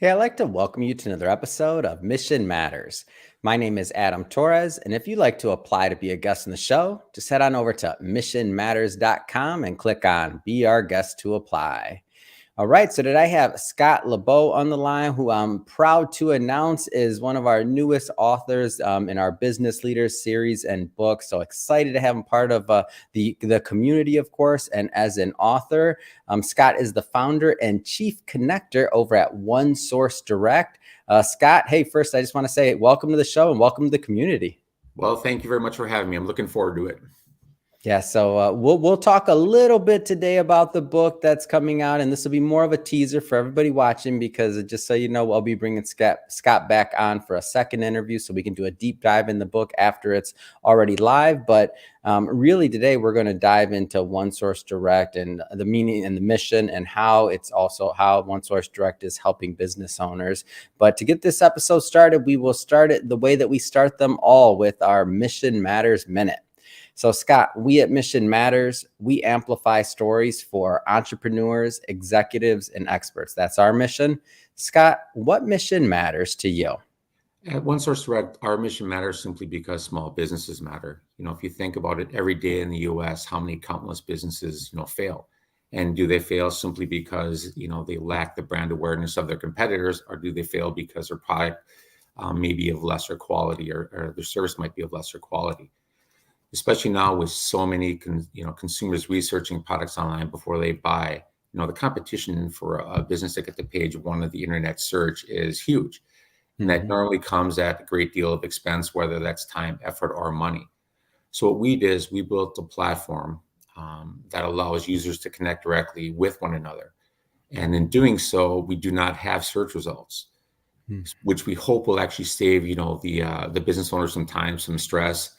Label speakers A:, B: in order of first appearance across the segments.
A: Hey, I'd like to welcome you to another episode of Mission Matters. My name is Adam Torres, and if you'd like to apply to be a guest on the show, just head on over to missionmatters.com and click on Be Our Guest to Apply. All right, so today I have Scott Le Beau on the line, who I'm proud to announce is one of our newest authors in our Business Leaders series and book. So excited to have him part of the community, of course, and as an author. Scott is the founder and chief connector over at One Source Direct. Scott, hey, first, I just want to say welcome to the show and welcome to the community.
B: Well, thank you very much for having me. I'm looking forward to it.
A: Yeah, so we'll talk a little bit today about the book that's coming out, and this will be more of a teaser for everybody watching because just so you know, I'll be bringing Scott back on for a second interview so we can do a deep dive in the book after it's already live. But really today we're going to dive into One Source Direct and the meaning and the mission and how it's also how One Source Direct is helping business owners. But to get this episode started, we will start it the way that we start them all with our Mission Matters Minute. So Scott, we at Mission Matters, we amplify stories for entrepreneurs, executives, and experts. That's our mission. Scott, what mission matters to you?
B: At One Source Direct, our mission matters simply because small businesses matter. If you think about it, every day in the U.S., how many countless businesses, fail? And do they fail simply because, they lack the brand awareness of their competitors, or do they fail because their product may be of lesser quality or their service might be of lesser quality? Especially now with so many consumers researching products online before they buy, the competition for a business to get to page one of the internet search is huge. And that normally comes at a great deal of expense, whether that's time, effort, or money. So what we did is we built a platform that allows users to connect directly with one another. And in doing so, we do not have search results, which we hope will actually save, the business owners some time, some stress,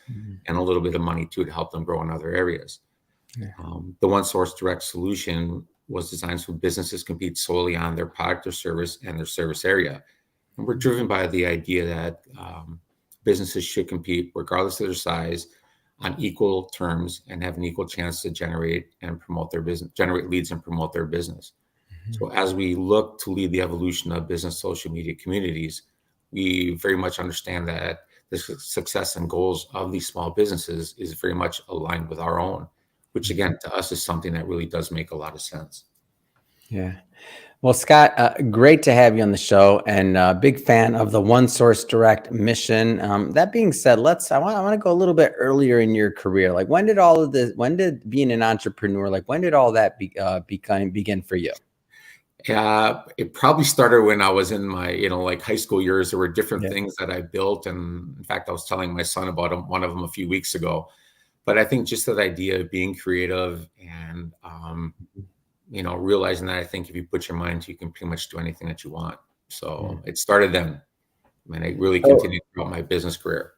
B: and a little bit of money too to help them grow in other areas. Yeah. The One Source Direct solution was designed so businesses compete solely on their product or service and their service area. And we're driven by the idea that businesses should compete regardless of their size on equal terms and have an equal chance to generate and promote their business, generate leads and promote their business. So as we look to lead the evolution of business social media communities, we very much understand that the success and goals of these small businesses is very much aligned with our own, which again, to us is something that really does make a lot of sense.
A: Yeah. Well, Scott, great to have you on the show and big fan of the One Source Direct mission. That being said, I want to go a little bit earlier in your career. Like when did being an entrepreneur, when did all that begin for you?
B: It probably started when I was in my, high school years. There were different things that I built. And in fact, I was telling my son about one of them a few weeks ago. But I think just that idea of being creative and, realizing that I think if you put your mind to, you can pretty much do anything that you want. So it started then. And it really continued throughout my business career.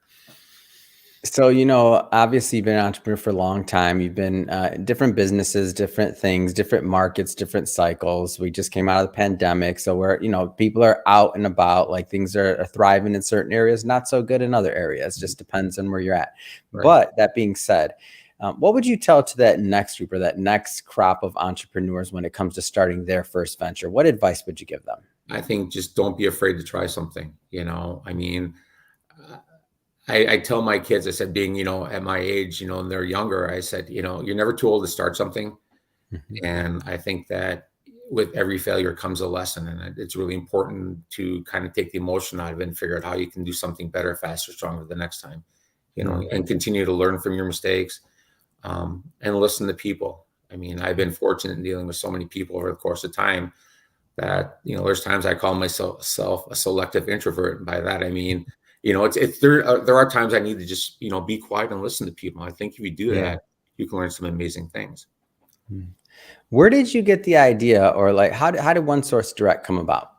A: So, obviously you've been an entrepreneur for a long time. You've been different businesses, different things, different markets, different cycles. We just came out of the pandemic. So we're, people are out and about, like things are thriving in certain areas, not so good in other areas. Just depends on where you're at. Right. But that being said, what would you tell to that next group or that next crop of entrepreneurs when it comes to starting their first venture? What advice would you give them?
B: I think just don't be afraid to try something. I tell my kids, I said, being, at my age, and they're younger, I said, you're never too old to start something. And I think that with every failure comes a lesson. And it's really important to kind of take the emotion out of it and figure out how you can do something better, faster, stronger the next time, and continue to learn from your mistakes and listen to people. I've been fortunate in dealing with so many people over the course of time that, there's times I call myself a selective introvert. And by that, I mean, there are times I need to just, be quiet and listen to people. I think if you do that, you can learn some amazing things.
A: Where did you get the idea or how did One Source Direct come about?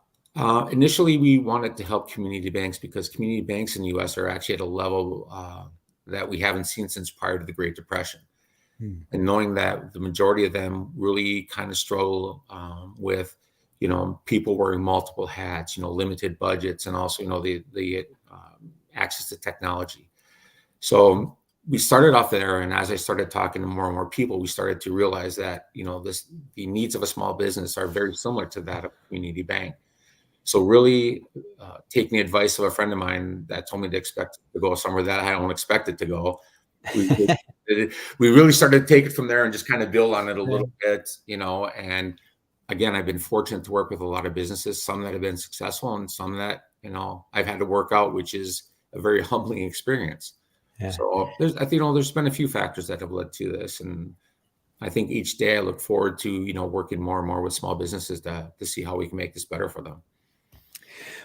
B: Initially, we wanted to help community banks because community banks in the U.S. are actually at a level that we haven't seen since prior to the Great Depression. And knowing that the majority of them really kind of struggle with, people wearing multiple hats, limited budgets, and also, the access to technology. So we started off there. And as I started talking to more and more people, we started to realize that, the needs of a small business are very similar to that of a community bank. So really taking the advice of a friend of mine that told me to expect to go somewhere that I don't expect it to go, we we really started to take it from there and just kind of build on it a little bit, and again, I've been fortunate to work with a lot of businesses, some that have been successful and some that, I've had to work out, which is a very humbling experience.
A: Yeah.
B: So I think, there's been a few factors that have led to this. And I think each day I look forward to, working more and more with small businesses to see how we can make this better for them.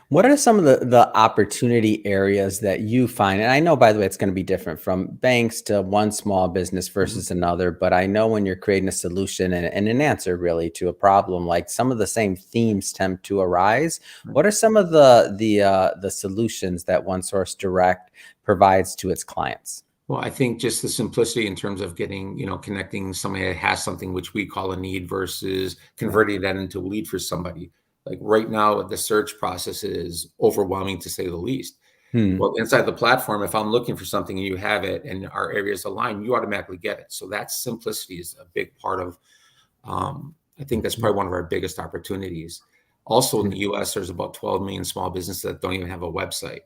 A: What are some of the opportunity areas that you find? And I know, by the way, it's going to be different from banks to one small business versus another. But I know when you're creating a solution and an answer really to a problem, like some of the same themes tend to arise. What are some of the solutions that OneSource Direct provides to its clients?
B: Well, I think just the simplicity in terms of getting, connecting somebody that has something which we call a need versus converting that into a lead for somebody. Like right now, the search process is overwhelming to say the least. Well, inside the platform, if I'm looking for something and you have it and our areas align, you automatically get it. So that simplicity is a big part of, I think that's probably one of our biggest opportunities. Also in the US, there's about 12 million small businesses that don't even have a website,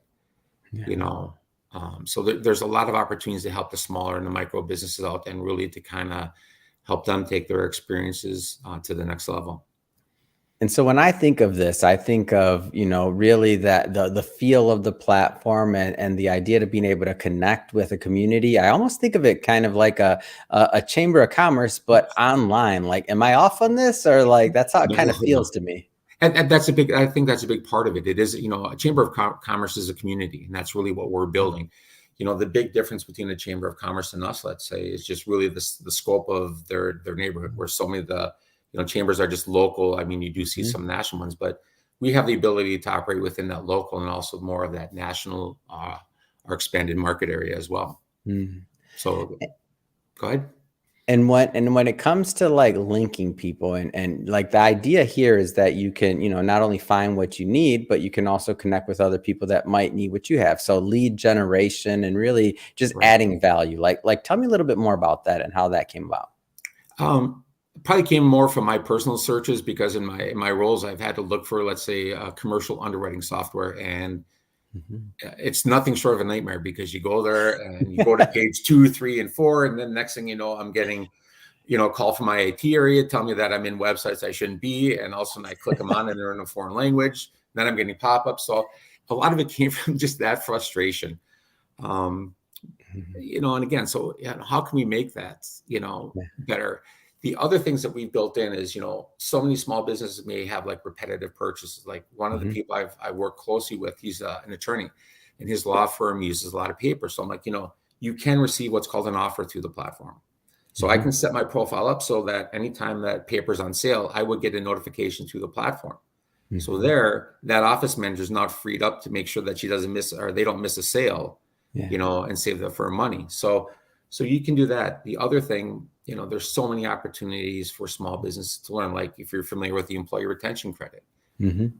B: so there's a lot of opportunities to help the smaller and the micro businesses out and really to kind of help them take their experiences to the next level.
A: And so when I think of this, I think of, really that the feel of the platform and the idea to being able to connect with a community. I almost think of it kind of like a chamber of commerce, but online. Like, am I off on this, or like that's how it kind of feels to me?
B: And I think that's a big part of it. It is, a chamber of commerce is a community, and that's really what we're building. The big difference between the chamber of commerce and us, let's say, is just really the scope of their neighborhood, where so many of the chambers are just local. I mean, you do see some national ones, but we have the ability to operate within that local and also more of that national or expanded market area as well. So go ahead.
A: And when it comes to like linking people and like the idea here is that you can, not only find what you need, but you can also connect with other people that might need what you have. So lead generation and really just adding value. Like tell me a little bit more about that and how that came about.
B: Probably came more from my personal searches, because in my roles, I've had to look for, let's say, commercial underwriting software, and it's nothing short of a nightmare, because you go there and you go to page 2, 3, and 4, and then next thing you know, I'm getting, a call from my IT area telling me that I'm in websites I shouldn't be, and all of a sudden I click them on and they're in a foreign language. Then I'm getting pop-ups. So a lot of it came from just that frustration. And again, so how can we make that, better? The other things that we've built in is, so many small businesses may have like repetitive purchases. Like one of the people I work closely with, he's an attorney, and his law firm uses a lot of paper. So I'm like, you can receive what's called an offer through the platform. So I can set my profile up so that anytime that paper's on sale, I would get a notification through the platform. So there, that office manager is not freed up to make sure that she doesn't miss, or they don't miss a sale, and save that for money. So you can do that. The other thing, there's so many opportunities for small businesses to learn. Like if you're familiar with the employee retention credit,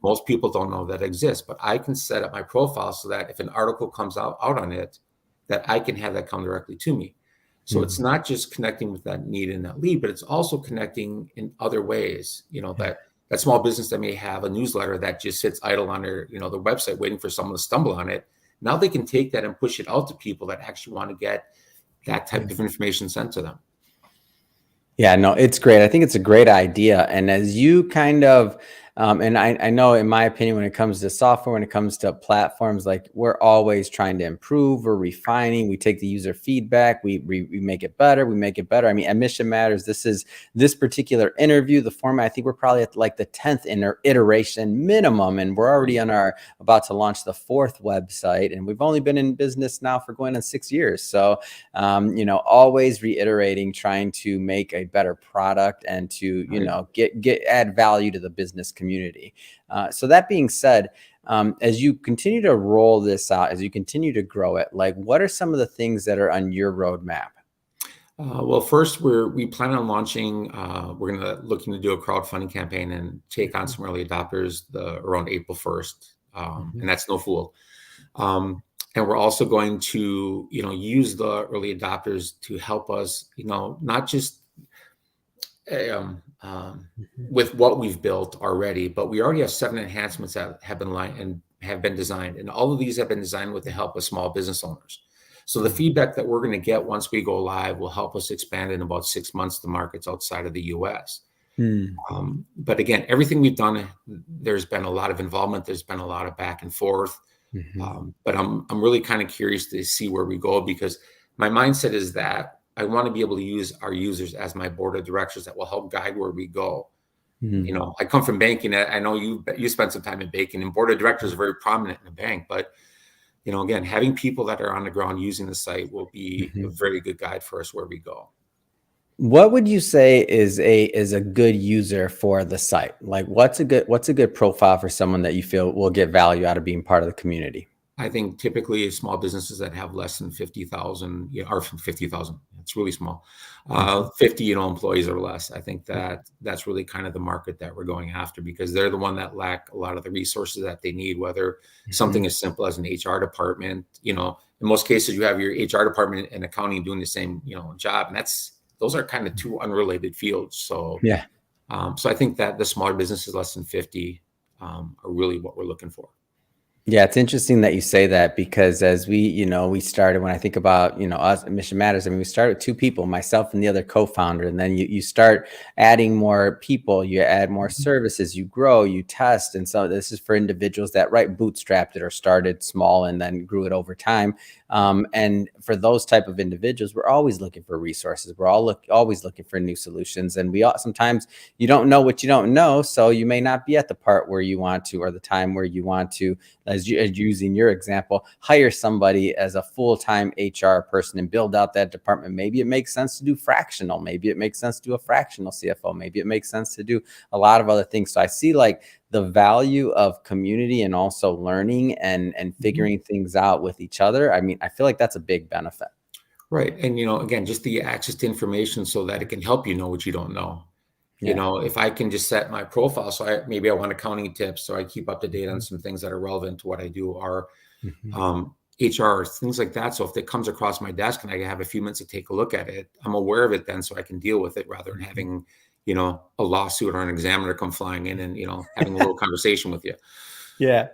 B: most people don't know that exists, but I can set up my profile so that if an article comes out on it, that I can have that come directly to me. So it's not just connecting with that need and that lead, but it's also connecting in other ways, that small business that may have a newsletter that just sits idle on their, their website waiting for someone to stumble on it. Now they can take that and push it out to people that actually want to get that type of information sent to them.
A: Yeah, no, it's great. I think it's a great idea. And as you kind of, and I know, in my opinion, when it comes to software, when it comes to platforms, like we're always trying to improve or refining. We take the user feedback, we make it better. We make it better. I mean, admission matters. This particular interview, the format, I think we're probably at like the 10th iteration minimum, and we're already about to launch the 4th website, and we've only been in business now for going on 6 years. So, always reiterating, trying to make a better product and to, add value to the business community. So that being said, as you continue to roll this out, as you continue to grow it, like what are some of the things that are on your roadmap?
B: Well, first, we plan on launching. We're looking to do a crowdfunding campaign and take on some early adopters around April 1st, and that's no fool. And we're also going to, use the early adopters to help us, not just
A: Mhm.
B: with what we've built already, but we already have 7 enhancements that have been have been designed, and all of these have been designed with the help of small business owners. So the feedback that we're going to get once we go live will help us expand in about 6 months to markets outside of the US.
A: Hmm.
B: But again, everything we've done, there's been a lot of involvement. There's been a lot of back and forth.
A: Mhm.
B: But I'm really kind of curious to see where we go, because my mindset is that I want to be able to use our users as my board of directors that will help guide where we go. You
A: Mhm.
B: know, I come from banking. I know you spent some time in banking, and board of directors are very prominent in a bank. But you know, again, having people that are on the ground using the site will be a
A: Mhm.
B: very good guide for us where we go.
A: What would you say is a good user for the site? Like, what's a good profile for someone that you feel will get value out of being part of the community?
B: I think typically small businesses that have less than 50,000, or 50,000, it's really small,
A: Mhm.
B: 50, employees or less. I think that that's really kind of the market that we're going after, because they're the one that lack a lot of the resources that they need, whether something
A: Mhm.
B: as simple as an HR department. In most cases, you have your HR department and accounting doing the same, job. And those are kind of two unrelated fields.
A: Yeah.
B: So I think that the smaller businesses less than 50 are really what we're looking for.
A: Yeah, it's interesting that you say that because as we started, when I think about, us at Mission Matters, I mean, we started with two people, myself and the other co-founder, and then you start adding more people, you add more
B: Mhm.
A: services, you grow, you test. And so this is for individuals that bootstrapped it or started small and then grew it over time. And for those type of individuals, we're always looking for resources. We're always looking for new solutions. And sometimes you don't know what you don't know. So you may not be at the part where you want to, or the time where you want to, as using your example, hire somebody as a full-time HR person and build out that department. Maybe it makes sense to do fractional. Maybe it makes sense to do a fractional CFO. Maybe it makes sense to do a lot of other things. So I see like the value of community and also learning and
B: Mhm.
A: figuring things out with each other. I mean, I feel like that's a big benefit.
B: Right. And, again, just the access to information so that it can help you know what you don't know.
A: Yeah.
B: If I can just set my profile, so maybe I want accounting tips, so I keep up to date on some things that are relevant to what I do, or
A: Mhm.
B: HR, things like that. So if it comes across my desk and I have a few minutes to take a look at it, I'm aware of it then, so I can deal with it rather than
A: Mhm.
B: having, a lawsuit or an examiner come flying in and, having a little conversation with you.
A: Yeah.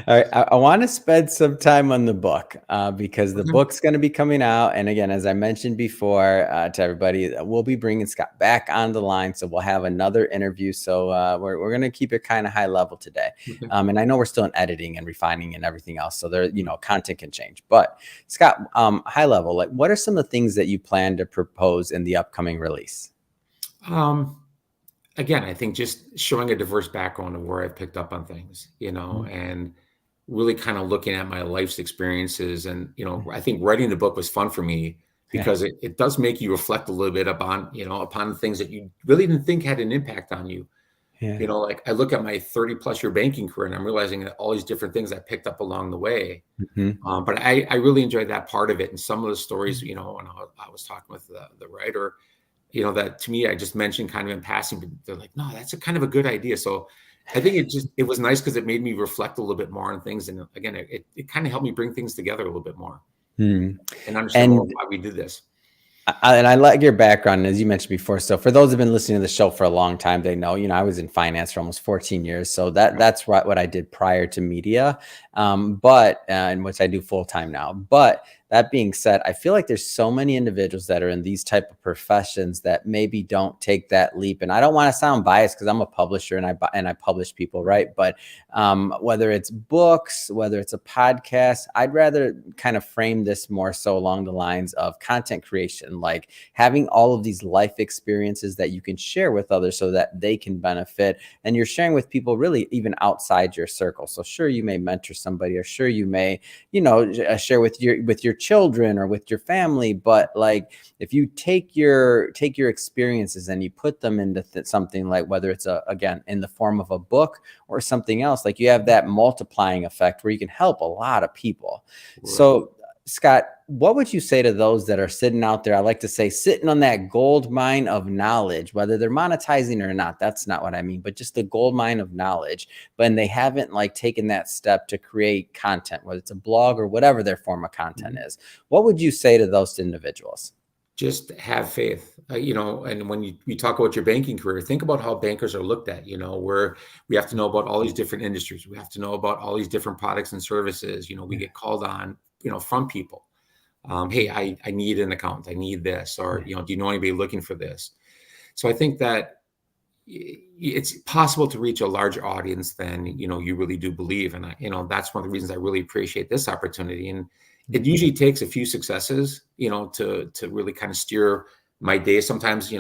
A: All right. I want to spend some time on the book because the
B: Okay.
A: book's going to be coming out. And again, as I mentioned before to everybody, we'll be bringing Scott back on the line. So we'll have another interview. So we're going to keep it kind of high level today.
B: Okay.
A: And I know we're still in editing and refining and everything else. So there, content can change. But Scott, high level, like what are some of the things that you plan to propose in the upcoming release?
B: Um, Again, I think just showing a diverse background of where I've picked up on things,
A: Mhm.
B: and really kind of looking at my life's experiences. And, I think writing the book was fun for me
A: Yeah.
B: because it does make you reflect a little bit upon the things that you really didn't think had an impact on you.
A: Yeah.
B: Like I look at my 30 plus year banking career and I'm realizing that all these different things I picked up along the way.
A: Mhm.
B: But I really enjoyed that part of it. And some of the stories, when I was talking with the writer, that to me, I just mentioned kind of in passing, but they're like, no, that's a kind of a good idea. So I think it was nice because it made me reflect a little bit more on things. And again, it kind of helped me bring things together a little bit more
A: Hmm.
B: and understand more
A: And
B: why we did this.
A: and I like your background, as you mentioned before. So for those who've been listening to the show for a long time, they know, I was in finance for almost 14 years. So that's what I did prior to media, but in which I do full time now. But that being said, I feel like there's so many individuals that are in these type of professions that maybe don't take that leap. And I don't want to sound biased because I'm a publisher and I publish people, right? But whether it's books, whether it's a podcast, I'd rather kind of frame this more so along the lines of content creation, like having all of these life experiences that you can share with others so that they can benefit. And you're sharing with people really even outside your circle. So sure, you may mentor somebody, or sure you may, share with your children or with your family. But like if you take your experiences and you put them into something, like whether it's again in the form of a book or something else, like you have that multiplying effect where you can help a lot of people.
B: Right.
A: So Scott, what would you say to those that are sitting out there? I like to say sitting on that gold mine of knowledge, whether they're monetizing or not. That's not what I mean, but just the gold mine of knowledge. But they haven't like taken that step to create content, whether it's a blog or whatever their form of content
B: Mhm.
A: is. What would you say to those individuals?
B: just have faith, and when you talk about your banking career, think about how bankers are looked at, where we have to know about all these different industries. We have to know about all these different products and services. We get called on, from people. Hey, I need an account. I need this, or, do you know anybody looking for this? So I think that it's possible to reach a larger audience than, you really do believe. And that's one of the reasons I really appreciate this opportunity. And it usually takes a few successes, to really kind of steer my day. Sometimes,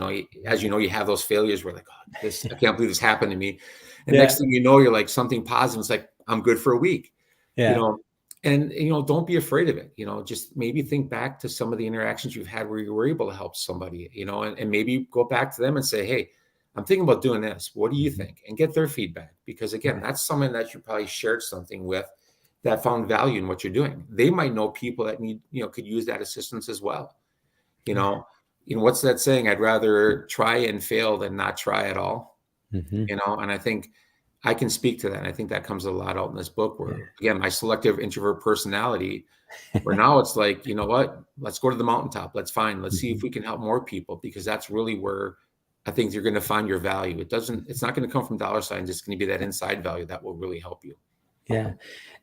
B: as you have those failures where like, oh, I can't believe this happened to me. And next thing you know, you're like something positive. It's like, I'm good for a week, and, don't be afraid of it. Just maybe think back to some of the interactions you've had where you were able to help somebody, and maybe go back to them and say, hey, I'm thinking about doing this. What do you think? And get their feedback. Because again, that's someone that you probably shared something with that found value in what you're doing. They might know people that need, could use that assistance as well. What's that saying? I'd rather try and fail than not try at all. And I think I can speak to that. And I think that comes a lot out in this book where, again, my selective introvert personality, where now it's like, you know what, let's go to the mountaintop. Let's see if we can help more people, because that's really where I think you're going to find your value. It's not going to come from dollar signs. It's going to be that inside value that will really help you.
A: Yeah.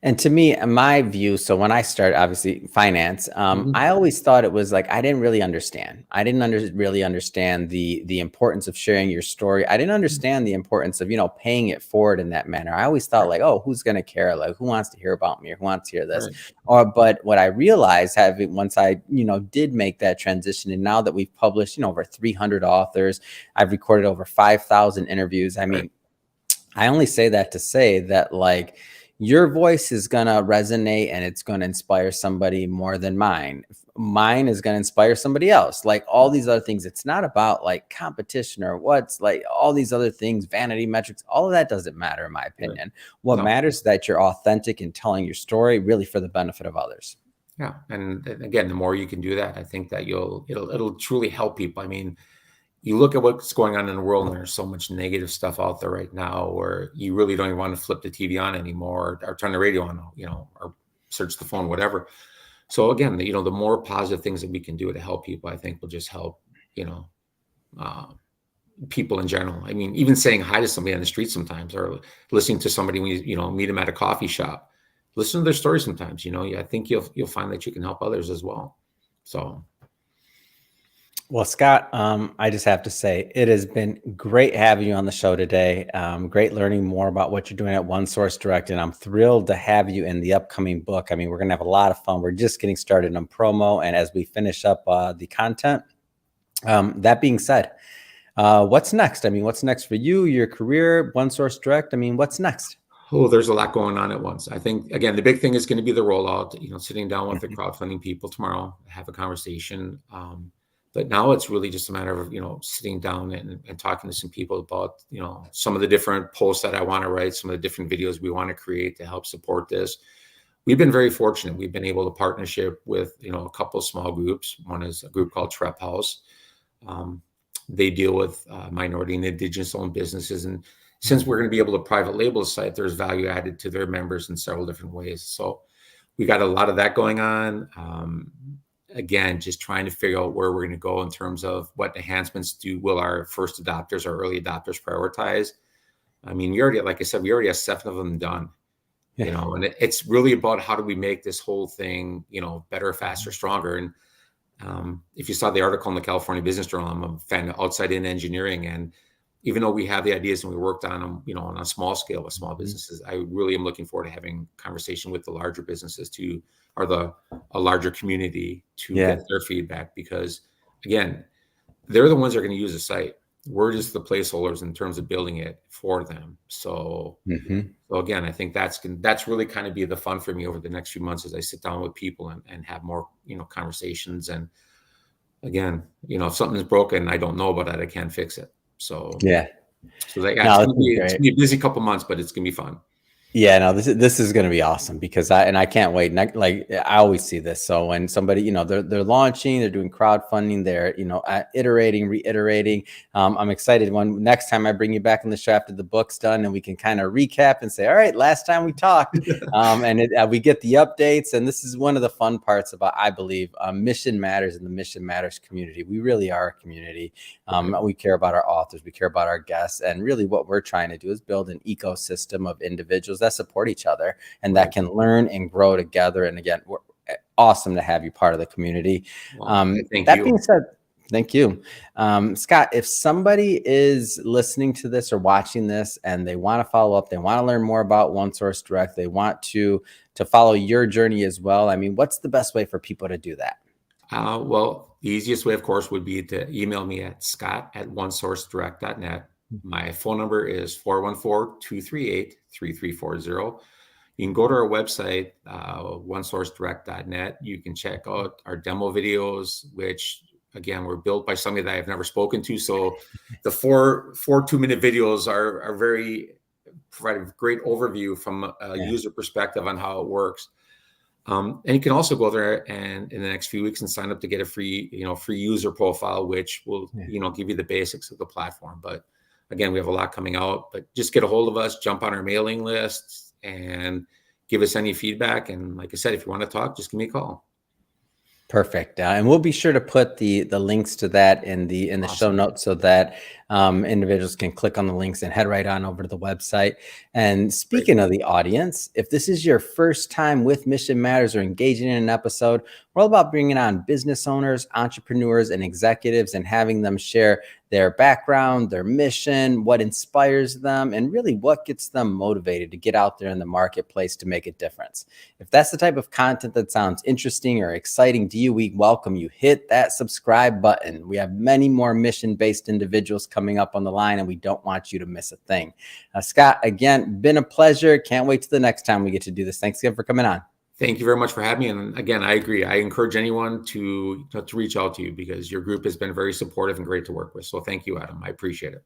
A: And to me, my view, so when I started, obviously finance, I always thought it was like, I didn't really understand. I didn't really understand the importance of sharing your story. I didn't understand the importance of, paying it forward in that manner. I always thought like, oh, who's going to care? Like, who wants to hear about me, or who wants to hear this? But what I realized once I, did make that transition, and now that we've published, over 300 authors, I've recorded over 5,000 interviews. I mean, I only say that to say that, like, your voice is going to resonate and it's going to inspire somebody more than mine. Mine is going to inspire somebody else. Like all these other things, it's not about like competition or what's like all these other things, vanity metrics, all of that doesn't matter in my opinion. What matters is that you're authentic in telling your story really for the benefit of others.
B: Yeah. And again, the more you can do that, I think that it'll truly help people. I mean, you look at what's going on in the world, and there's so much negative stuff out there right now where you really don't even want to flip the TV on anymore, or turn the radio on, or search the phone, whatever. So again, the more positive things that we can do to help people, I think will just help, people in general. I mean, even saying hi to somebody on the street sometimes, or listening to somebody when you meet them at a coffee shop, listen to their story sometimes, I think you'll find that you can help others as well. So.
A: Well, Scott, I just have to say it has been great having you on the show today. Great learning more about what you're doing at One Source Direct, and I'm thrilled to have you in the upcoming book. I mean, we're going to have a lot of fun. We're just getting started on promo, and as we finish up the content, that being said, what's next? I mean, what's next for you, your career, One Source Direct? I mean, what's next?
B: Oh, there's a lot going on at once. I think, again, the big thing is going to be the rollout, sitting down with the crowdfunding people tomorrow, have a conversation. But now it's really just a matter of, sitting down and talking to some people about, some of the different posts that I want to write, some of the different videos we want to create to help support this. We've been very fortunate. We've been able to partnership with, a couple of small groups. One is a group called Trep House. They deal with minority and indigenous owned businesses. And since we're going to be able to private label the site, there's value added to their members in several different ways. So we got a lot of that going on. Again, just trying to figure out where we're going to go in terms of what enhancements will our first adopters or early adopters prioritize. I mean, like I said, we already have 7 of them done, and it's really about how do we make this whole thing, better, faster, stronger. And if you saw the article in the California Business Journal, I'm a fan of outside-in engineering. And even though we have the ideas and we worked on them, on a small scale with small businesses, I really am looking forward to having conversation with the larger businesses or a larger community to get their feedback, because again, they're the ones that are going to use the site. We're just the placeholders in terms of building it for them. So, so again, I think that's really kind of be the fun for me over the next few months as I sit down with people and have more, conversations. And again, if something's broken, I don't know about it, I can't fix it. So, it's going to be a busy couple months, but it's going to be fun.
A: Yeah, no, this is going to be awesome because I can't wait. Like I always see this. So when somebody, they're launching, they're doing crowdfunding, they're iterating, reiterating. I'm excited when next time I bring you back on the show after the book's done, and we can kind of recap and say, all right, last time we talked, we get the updates. And this is one of the fun parts about, I believe, Mission Matters and the Mission Matters community. We really are a community. We care about our authors, we care about our guests, and really what we're trying to do is build an ecosystem of individuals that support each other and that can learn and grow together. And again, we're awesome to have you part of the community.
B: Well, thank
A: that
B: you.
A: being said, thank you. Scott, if somebody is listening to this or watching this and they want to follow up, they want to learn more about One Source Direct, they want to follow your journey as well, I mean, what's the best way for people to do that?
B: Well, the easiest way, of course, would be to email me at scott@onesourcedirect.net. My phone number is 414-238-3340. You can go to our website, onesourcedirect.net. You can check out our demo videos, which again were built by somebody that I've never spoken to. So the four 2-minute videos are provide a great overview from a user perspective on how it works. And you can also go there and in the next few weeks and sign up to get a free user profile, which will, give you the basics of the platform. But again, we have a lot coming out, but just get a hold of us, jump on our mailing lists and give us any feedback. And like I said, if you want to talk, just give me a call.
A: Perfect. And we'll be sure to put the links to that in the
B: Awesome.
A: show notes so that individuals can click on the links and head right on over to the website. And speaking of the audience, if this is your first time with Mission Matters or engaging in an episode, we're all about bringing on business owners, entrepreneurs, and executives and having them share their background, their mission, what inspires them, and really what gets them motivated to get out there in the marketplace to make a difference. If that's the type of content that sounds interesting or exciting to you, we welcome you. Hit that subscribe button. We have many more mission-based individuals coming up on the line, and we don't want you to miss a thing. Scott, again, been a pleasure. Can't wait till the next time we get to do this. Thanks again for coming on.
B: Thank you very much for having me. And again, I agree. I encourage anyone to reach out to you because your group has been very supportive and great to work with. So thank you, Adam. I appreciate it.